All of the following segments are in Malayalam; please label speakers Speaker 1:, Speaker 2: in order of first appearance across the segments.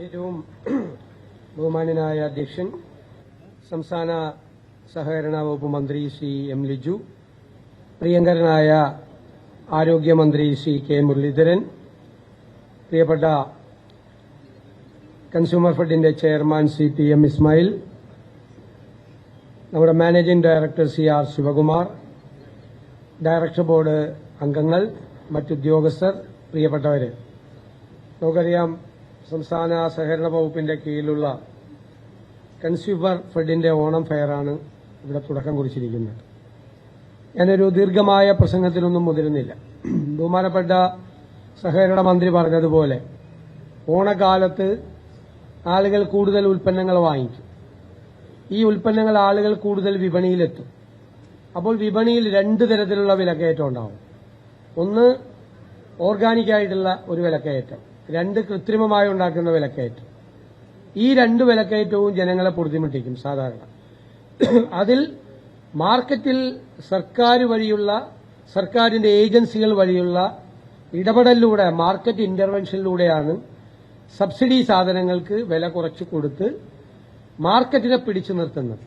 Speaker 1: ഏറ്റവും ബഹുമാന്യനായ അധ്യക്ഷൻ സംസ്ഥാന സഹകരണ വകുപ്പ് മന്ത്രി ശ്രീ എം ലിജു, പ്രിയങ്കരനായ ആരോഗ്യമന്ത്രി ശ്രീ കെ മുരളീധരൻ, പ്രിയപ്പെട്ട കൺസ്യൂമർ ഫെഡിന്റെ ചെയർമാൻ ശ്രീ പി എം ഇസ്മായിൽ, നമ്മുടെ managing director C R Sivakumar, director board അംഗങ്ങൾ, മറ്റുദ്യോഗസ്ഥർ, പ്രിയപ്പെട്ടവരെ, നമുക്കറിയാം സംസ്ഥാന സഹകരണ വകുപ്പിന്റെ കീഴിലുള്ള കൺസ്യൂമർ ഫെഡിന്റെ ഓണം ഫെയറാണ് ഇവിടെ തുടക്കം കുറിച്ചിരിക്കുന്നത്. ഞാനൊരു ദീർഘമായ പ്രസംഗത്തിനൊന്നും മുതിരുന്നില്ല. ബഹുമാനപ്പെട്ട സഹകരണ മന്ത്രി പറഞ്ഞതുപോലെ ഓണക്കാലത്ത് ആളുകൾ കൂടുതൽ ഉൽപ്പന്നങ്ങൾ വാങ്ങിക്കും. ഈ ഉൽപ്പന്നങ്ങൾ ആളുകൾ കൂടുതൽ വിപണിയിലെത്തും. അപ്പോൾ വിപണിയിൽ രണ്ട് തരത്തിലുള്ള വിലക്കയറ്റം ഉണ്ടാവും. ഒന്ന് ഓർഗാനിക്കായിട്ടുള്ള ഒരു വിലക്കയറ്റം, രണ്ട് കൃത്രിമമായി ഉണ്ടാക്കുന്ന വിലക്കയറ്റം. ഈ രണ്ട് വിലക്കയറ്റവും ജനങ്ങളെ പൊറുതിമുട്ടിക്കും സാധാരണ. അതിൽ മാർക്കറ്റിൽ സർക്കാരിന്റെ ഏജൻസികൾ വഴിയുള്ള ഇടപെടലിലൂടെ, മാർക്കറ്റ് ഇന്റർവെൻഷനിലൂടെയാണ് സബ്സിഡി സാധനങ്ങൾക്ക് വില കുറച്ചു കൊടുത്ത് മാർക്കറ്റിനെ പിടിച്ചു നിർത്തുന്നത്.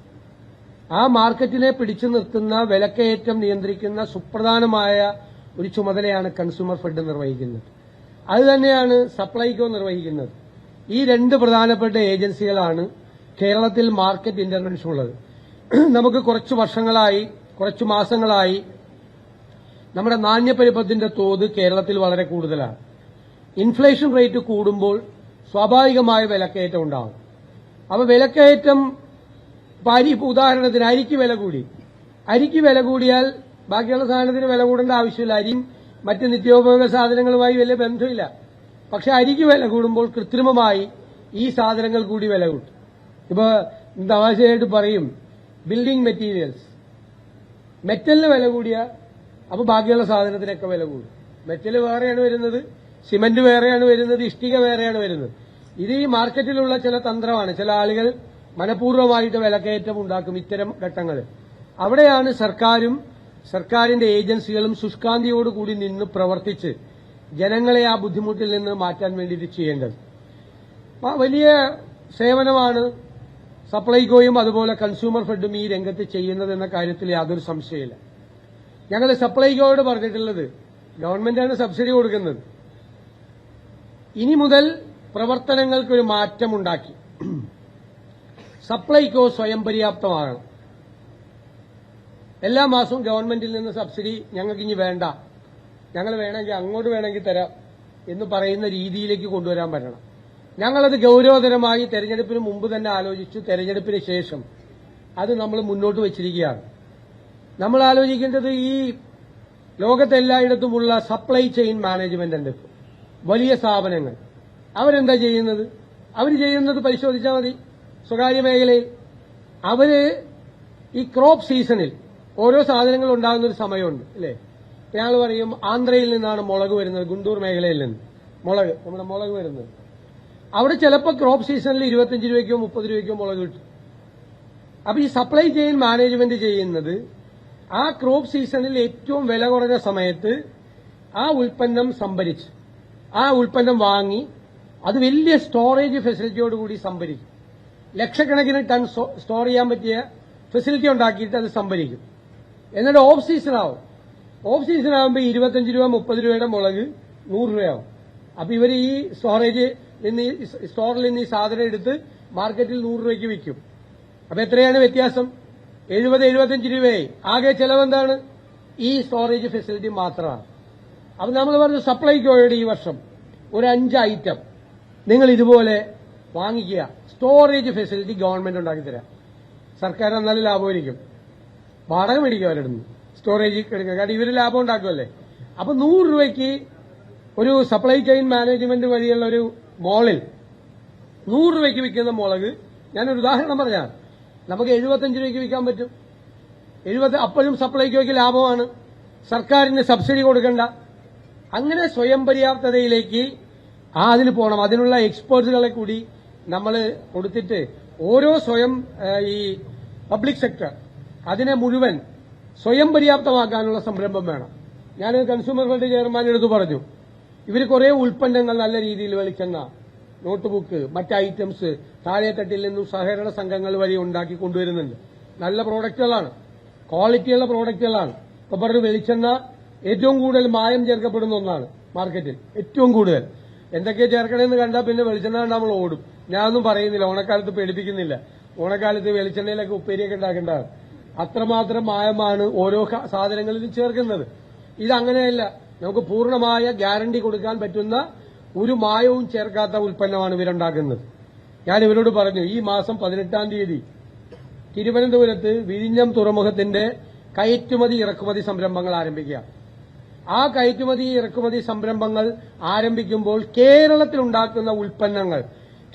Speaker 1: ആ മാർക്കറ്റിനെ പിടിച്ചു നിർത്തുന്ന വിലക്കയറ്റം നിയന്ത്രിക്കുന്ന സുപ്രധാനമായ ഒരു ചുമതലയാണ് കൺസ്യൂമർ ഫെഡ് നിർവഹിക്കുന്നത്. അതുതന്നെയാണ് സപ്ലൈകോ നിർവഹിക്കുന്നത്. ഈ രണ്ട് പ്രധാനപ്പെട്ട ഏജൻസികളാണ് കേരളത്തിൽ മാർക്കറ്റ് ഇന്റർവെൻഷൻ ഉള്ളത്. നമുക്ക് കുറച്ചു മാസങ്ങളായി നമ്മുടെ നാണ്യപ്പെരുപ്പത്തിന്റെ തോത് കേരളത്തിൽ വളരെ കൂടുതലാണ്. ഇൻഫ്ലേഷൻ റേറ്റ് കൂടുമ്പോൾ സ്വാഭാവികമായ വിലക്കയറ്റം ഉണ്ടാവും. അപ്പൊ വിലക്കയറ്റം, ഉദാഹരണത്തിന് അരിക്ക് വില കൂടി. അരിക്ക് വില കൂടിയാൽ ബാക്കിയുള്ള സാധനത്തിന് വില കൂടേണ്ട ആവശ്യമില്ല. അരിയും മറ്റ് നിത്യോപയോഗ സാധനങ്ങളുമായി വലിയ ബന്ധമില്ല. പക്ഷെ അരിക്ക് വില കൂടുമ്പോൾ കൃത്രിമമായി ഈ സാധനങ്ങൾ കൂടി വില കൂട്ടും. ഇപ്പൊ തമാശയായിട്ട് പറയും, ബിൽഡിംഗ് മെറ്റീരിയൽസ്, മെറ്റലിന് വില കൂടിയ അപ്പൊ ബാക്കിയുള്ള സാധനത്തിനൊക്കെ വില കൂടും. മെറ്റൽ വേറെയാണ് വരുന്നത്, സിമന്റ് വേറെയാണ് വരുന്നത്, ഇഷ്ടിക വേറെയാണ് വരുന്നത്. ഇത് ഈ മാർക്കറ്റിലുള്ള ചില തന്ത്രമാണ്. ചില ആളുകൾ മനഃപൂർവ്വമായിട്ട് വിലക്കയറ്റം ഉണ്ടാക്കും ഇത്തരം ഘട്ടങ്ങളിൽ. അവിടെയാണ് സർക്കാരിന്റെ ഏജൻസികളും ശുഷ്കാന്തിയോടുകൂടി നിന്ന് പ്രവർത്തിച്ച് ജനങ്ങളെ ആ ബുദ്ധിമുട്ടിൽ നിന്ന് മാറ്റാൻ വേണ്ടിയിട്ട് ചെയ്യേണ്ടത്. വലിയ സേവനമാണ് സപ്ലൈകോയും അതുപോലെ കൺസ്യൂമർ ഫെഡും ഈ രംഗത്ത് ചെയ്യുന്നതെന്ന കാര്യത്തിൽ യാതൊരു സംശയമില്ല. ഞങ്ങൾ സപ്ലൈകോയോട് പറഞ്ഞിട്ടുള്ളത്, ഗവൺമെന്റാണ് സബ്സിഡി കൊടുക്കുന്നത്, ഇനി മുതൽ പ്രവർത്തനങ്ങൾക്കൊരു മാറ്റമുണ്ടാക്കി സപ്ലൈകോ സ്വയം പര്യാപ്തമാകണം. എല്ലാ മാസവും ഗവൺമെന്റിൽ നിന്ന് സബ്സിഡി ഞങ്ങൾക്ക് ഇനി വേണ്ട, ഞങ്ങൾ വേണമെങ്കിൽ അങ്ങോട്ട് വേണമെങ്കിൽ തരാം എന്ന് പറയുന്ന രീതിയിലേക്ക് കൊണ്ടുവരാൻ പറ്റണം. ഞങ്ങളത് ഗൌരവതരമായി തെരഞ്ഞെടുപ്പിന് മുമ്പ് തന്നെ ആലോചിച്ചു. തെരഞ്ഞെടുപ്പിന് ശേഷം അത് നമ്മൾ മുന്നോട്ട് വച്ചിരിക്കുകയാണ്. നമ്മൾ ആലോചിക്കേണ്ടത് ഈ ലോകത്തെല്ലായിടത്തുമുള്ള സപ്ലൈ ചെയിൻ മാനേജ്മെന്റ് ഉണ്ട്. വലിയ സ്ഥാപനങ്ങൾ അവരെന്താ ചെയ്യുന്നത്? അവർ ചെയ്യുന്നത് പരിശോധിച്ചാൽ മതി. സ്വകാര്യ മേഖലയിൽ അവര് ഈ ക്രോപ്പ് സീസണിൽ ഓരോ സാധനങ്ങൾ ഉണ്ടാകുന്ന ഒരു സമയമുണ്ട്, അല്ലേ? ഞങ്ങൾ പറയും ആന്ധ്രയിൽ നിന്നാണ് മുളക് വരുന്നത്, ഗുണ്ടൂർ മേഖലയിൽ നിന്ന് നമ്മുടെ മുളക് വരുന്നത്. അവിടെ ചിലപ്പോൾ ക്രോപ്പ് സീസണിൽ 25 രൂപയ്ക്കോ 30 രൂപയ്ക്കോ മുളക് കിട്ടും. അപ്പൊ ഈ സപ്ലൈ ചെയിൻ മാനേജ്മെന്റ് ചെയ്യുന്നത് ആ ക്രോപ്പ് സീസണിൽ ഏറ്റവും വില കുറഞ്ഞ സമയത്ത് ആ ഉൽപ്പന്നം സംഭരിച്ച്, ആ ഉൽപ്പന്നം വാങ്ങി അത് വലിയ സ്റ്റോറേജ് ഫെസിലിറ്റിയോടുകൂടി സംഭരിക്കും. ലക്ഷക്കണക്കിന് ടൺ സ്റ്റോർ ചെയ്യാൻ പറ്റിയ ഫെസിലിറ്റി ഉണ്ടാക്കിയിട്ട് അത് സംഭരിക്കും. എന്നിട്ട് ഓഫ് സീസൺ ആവും. ഓഫ് സീസൺ ആകുമ്പോൾ 25 രൂപ 30 രൂപയുടെ മുളക് 100 രൂപയാവും. അപ്പൊ ഇവർ ഈ സ്റ്റോറിൽ നിന്ന് ഈ സാധനം എടുത്ത് മാർക്കറ്റിൽ 100 രൂപയ്ക്ക് വിൽക്കും. അപ്പൊ എത്രയാണ് വ്യത്യാസം? 70-75 രൂപയായി. ആകെ ചെലവെന്താണ്? ഈ സ്റ്റോറേജ് ഫെസിലിറ്റി മാത്രമാണ്. അപ്പൊ നമ്മൾ പറഞ്ഞു സപ്ലൈകോയുടെ ഈ വർഷം ഒരു 5 ഐറ്റം നിങ്ങൾ ഇതുപോലെ വാങ്ങിക്കുക, സ്റ്റോറേജ് ഫെസിലിറ്റി ഗവൺമെന്റ് ഉണ്ടാക്കി തരാം. സർക്കാർ എന്നാലും ലാഭമായിരിക്കും. വാടക മേടിക്കും അവരുടെ സ്റ്റോറേജ് എടുക്കുക, കാരണം ഇവര് ലാഭം ഉണ്ടാക്കുമല്ലേ. അപ്പൊ 100 രൂപയ്ക്ക് ഒരു സപ്ലൈ ചെയിൻ മാനേജ്മെന്റ് വഴിയുള്ള ഒരു മോളിൽ 100 രൂപയ്ക്ക് വിൽക്കുന്ന മുളക്, ഞാനൊരു ഉദാഹരണം പറഞ്ഞാൽ, നമുക്ക് 75 രൂപയ്ക്ക് വിൽക്കാൻ പറ്റും. അപ്പോഴും സപ്ലൈകോയ്ക്ക് ലാഭമാണ്, സർക്കാരിന് സബ്സിഡി കൊടുക്കണ്ട. അങ്ങനെ സ്വയം പര്യാപ്തതയിലേക്ക് അതിന് പോകണം. അതിനുള്ള എക്സ്പേർട്സുകളെ കൂടി നമ്മൾ കൊടുത്തിട്ട് ഓരോ ഈ പബ്ലിക് സെക്ടർ അതിനെ മുഴുവൻ സ്വയം പര്യാപ്തമാക്കാനുള്ള സംരംഭം വേണം. ഞാൻ കൺസ്യൂമർ ഫെഡ് ചെയർമാൻ എടുത്തു പറഞ്ഞു, ഇവർ കുറെ ഉൽപ്പന്നങ്ങൾ നല്ല രീതിയിൽ വെളിച്ചെണ്ണ, നോട്ട്ബുക്ക്, മറ്റ് ഐറ്റംസ് താഴെത്തട്ടിൽ നിന്നും സഹകരണ സംഘങ്ങൾ വഴി ഉണ്ടാക്കി കൊണ്ടുവരുന്നുണ്ട്. നല്ല പ്രോഡക്റ്റുകളാണ്, ക്വാളിറ്റിയുള്ള പ്രോഡക്റ്റുകളാണ്. ഇപ്പൊ പറഞ്ഞ വെളിച്ചെണ്ണ ഏറ്റവും കൂടുതൽ മായം ചേർക്കപ്പെടുന്ന ഒന്നാണ് മാർക്കറ്റിൽ, ഏറ്റവും കൂടുതൽ. എന്തൊക്കെയാ ചേർക്കണമെന്ന് കണ്ടാൽ പിന്നെ വെളിച്ചെണ്ണ നമ്മൾ ഓടും. ഞാനൊന്നും പറയുന്നില്ല, ഓണക്കാലത്ത് പേടിപ്പിക്കുന്നില്ല. ഓണക്കാലത്ത് വെളിച്ചെണ്ണയിലൊക്കെ ഉപ്പേരിയൊക്കെ ഉണ്ടാക്കേണ്ടതാണ്. അത്രമാത്രം മായമാണ് ഓരോ സാധനങ്ങളിലും ചേർക്കുന്നത്. ഇതങ്ങനെയല്ല, നമുക്ക് പൂർണ്ണമായ ഗ്യാരണ്ടി കൊടുക്കാൻ പറ്റുന്ന ഒരു മായവും ചേർക്കാത്ത ഉൽപ്പന്നമാണ് ഇവരുണ്ടാക്കുന്നത്. ഞാൻ ഇവരോട് പറഞ്ഞു, ഈ മാസം 18-ാം തീയതി തിരുവനന്തപുരത്ത് വിഴിഞ്ഞം തുറമുഖത്തിന്റെ കയറ്റുമതി ഇറക്കുമതി സംരംഭങ്ങൾ ആരംഭിക്കുക. ആ കയറ്റുമതി ഇറക്കുമതി സംരംഭങ്ങൾ ആരംഭിക്കുമ്പോൾ കേരളത്തിലുണ്ടാക്കുന്ന ഉൽപ്പന്നങ്ങൾ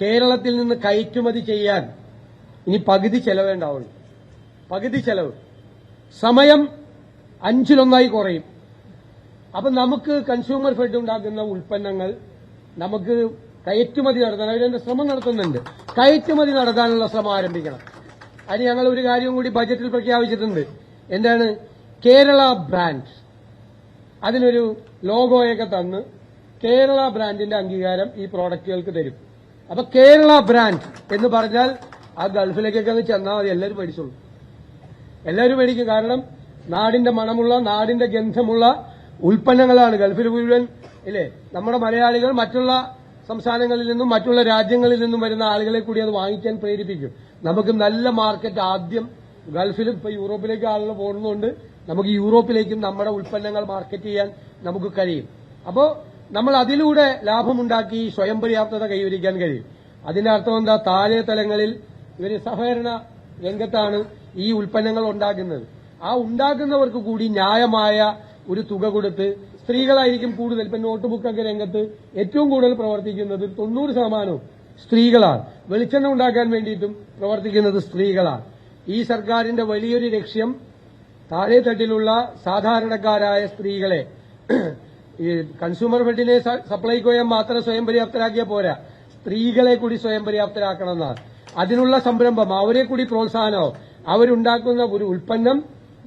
Speaker 1: കേരളത്തിൽ നിന്ന് കയറ്റുമതി ചെയ്യാൻ ഇനി പകുതി ചെലവേ ഉണ്ടാവുള്ളൂ. പകുതി ചെലവ്, സമയം 5-1 കുറയും. അപ്പൊ നമുക്ക് കൺസ്യൂമർ ഫെഡ് ഉണ്ടാക്കുന്ന ഉൽപ്പന്നങ്ങൾ നമുക്ക് കയറ്റുമതി നടത്താൻ അവരതിന്റെ ശ്രമം നടത്തുന്നുണ്ട്. കയറ്റുമതി നടത്താനുള്ള ശ്രമം ആരംഭിക്കണം. അതിന് ഞങ്ങൾ ഒരു കാര്യം കൂടി ബജറ്റിൽ പ്രഖ്യാപിച്ചിട്ടുണ്ട്. എന്താണ്? കേരള ബ്രാൻഡ്. അതിനൊരു ലോഗോയൊക്കെ തന്ന് കേരള ബ്രാൻഡിന്റെ അംഗീകാരം ഈ പ്രോഡക്റ്റുകൾക്ക് തരും. അപ്പൊ കേരള ബ്രാൻഡ് എന്ന് പറഞ്ഞാൽ ആ ഗൾഫിലേക്കൊക്കെ അത് ചെന്നാൽ മതി, എല്ലാവരും മേടിച്ചോളൂ. എല്ലാവരും മേടിക്കും. കാരണം നാടിന്റെ മണമുള്ള, നാടിന്റെ ഗന്ധമുള്ള ഉൽപ്പന്നങ്ങളാണ് ഗൾഫിൽ മുഴുവൻ ഇല്ലേ. നമ്മുടെ മലയാളികൾ മറ്റുള്ള സംസ്ഥാനങ്ങളിൽ നിന്നും മറ്റുള്ള രാജ്യങ്ങളിൽ നിന്നും വരുന്ന ആളുകളെ കൂടി അത് വാങ്ങിക്കാൻ പ്രേരിപ്പിക്കും. നമുക്ക് നല്ല മാർക്കറ്റ് ആദ്യം ഗൾഫിലും ഇപ്പൊ യൂറോപ്പിലേക്ക് ആളുകൾ പോകുന്നതുകൊണ്ട് നമുക്ക് യൂറോപ്പിലേക്കും നമ്മുടെ ഉൽപ്പന്നങ്ങൾ മാർക്കറ്റ് ചെയ്യാൻ നമുക്ക് കഴിയും. അപ്പോ നമ്മൾ അതിലൂടെ ലാഭമുണ്ടാക്കി സ്വയം പര്യാപ്തത കൈവരിക്കാൻ കഴിയും. അതിന്റെ അർത്ഥം എന്താ? താഴെ തലങ്ങളിൽ ഇവര് സഹകരണ രംഗത്താണ് ഈ ഉൽപ്പന്നങ്ങൾ ഉണ്ടാക്കുന്നത്. ആ ഉണ്ടാക്കുന്നവർക്ക് കൂടി ന്യായമായ ഒരു തുക കൊടുത്ത്, സ്ത്രീകളായിരിക്കും കൂടുതൽ. ഇപ്പൊ നോട്ട്ബുക്കൊക്കെ രംഗത്ത് ഏറ്റവും കൂടുതൽ പ്രവർത്തിക്കുന്നത് 90% സ്ത്രീകളാണ്. വെളിച്ചെണ്ണ ഉണ്ടാക്കാൻ വേണ്ടിയിട്ടും പ്രവർത്തിക്കുന്നത് സ്ത്രീകളാണ്. ഈ സർക്കാരിന്റെ വലിയൊരു ലക്ഷ്യം താഴെത്തട്ടിലുള്ള സാധാരണക്കാരായ സ്ത്രീകളെ ഈ കൺസ്യൂമർ ഫെഡിനെ സപ്ലൈകോയെ മാത്രം സ്വയം പര്യാപ്തരാക്കിയാൽ പോരാ, സ്ത്രീകളെ കൂടി സ്വയം പര്യാപ്തരാക്കണമെന്നാണ്. അതിനുള്ള സംരംഭം, അവരെ കൂടി പ്രോത്സാഹനവും. അവരുണ്ടാക്കുന്ന ഒരു ഉൽപ്പന്നം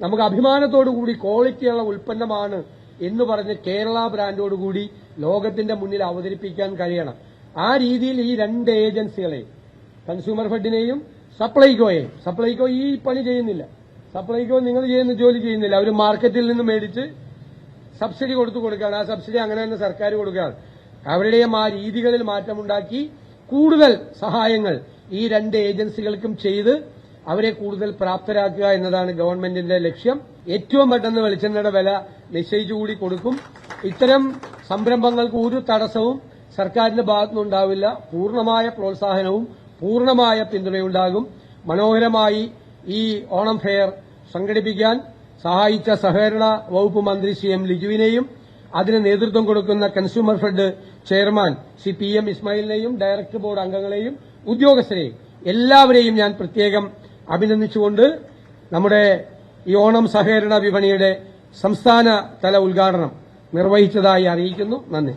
Speaker 1: നമുക്ക് അഭിമാനത്തോടുകൂടി ക്വാളിറ്റിയുള്ള ഉൽപ്പന്നമാണ് എന്ന് പറഞ്ഞ് കേരള ബ്രാൻഡോടുകൂടി ലോകത്തിന്റെ മുന്നിൽ അവതരിപ്പിക്കാൻ കഴിയണം. ആ രീതിയിൽ ഈ 2 ഏജൻസികളെ, കൺസ്യൂമർ ഫെഡിനെയും സപ്ലൈകോയെയും, സപ്ലൈകോ ഈ പണി ചെയ്യുന്നില്ല. സപ്ലൈകോ നിങ്ങൾ ചെയ്യുന്ന ജോലി ചെയ്യുന്നില്ല. അവർ മാർക്കറ്റിൽ നിന്ന് മേടിച്ച് സബ്സിഡി കൊടുക്കുകയാണ്. ആ സബ്സിഡി അങ്ങനെ തന്നെ സർക്കാർ കൊടുക്കുകയാണ്. അവരുടെയും ആ രീതികളിൽ മാറ്റമുണ്ടാക്കി കൂടുതൽ സഹായങ്ങൾ ഈ 2 ഏജൻസികൾക്കും ചെയ്ത് അവരെ കൂടുതൽ പ്രാപ്തരാക്കുക എന്നതാണ് ഗവൺമെന്റിന്റെ ലക്ഷ്യം. ഏറ്റവും പെട്ടെന്ന് വെളിച്ചെണ്ണയുടെ വില നിശ്ചയിച്ചുകൂടി കൊടുക്കും. ഇത്തരം സംരംഭങ്ങൾക്ക് ഒരു തടസ്സവും സർക്കാരിന്റെ ഭാഗത്തുനിന്നുണ്ടാവില്ല. പൂർണ്ണമായ പ്രോത്സാഹനവും പൂർണ്ണമായ പിന്തുണയുണ്ടാകും. മനോഹരമായി ഈ ഓണം ഫെയർ സംഘടിപ്പിക്കാൻ സഹായിച്ച സഹകരണ വകുപ്പ് മന്ത്രി CM ലിജുവിനെയും അതിന് നേതൃത്വം കൊടുക്കുന്ന consumer fed chairman Shri PM ഇസ്മായിലിനെയും ഡയറക്ടർ ബോർഡ് അംഗങ്ങളെയും ഉദ്യോഗസ്ഥരെയും എല്ലാവരെയും ഞാൻ പ്രത്യേകം അഭിനന്ദിച്ചുകൊണ്ട് നമ്മുടെ ഈ ഓണം സഹകരണ വിപണിയുടെ സംസ്ഥാന തല ഉദ്ഘാടനം നിർവഹിച്ചതായി അറിയിക്കുന്നു. നന്ദി.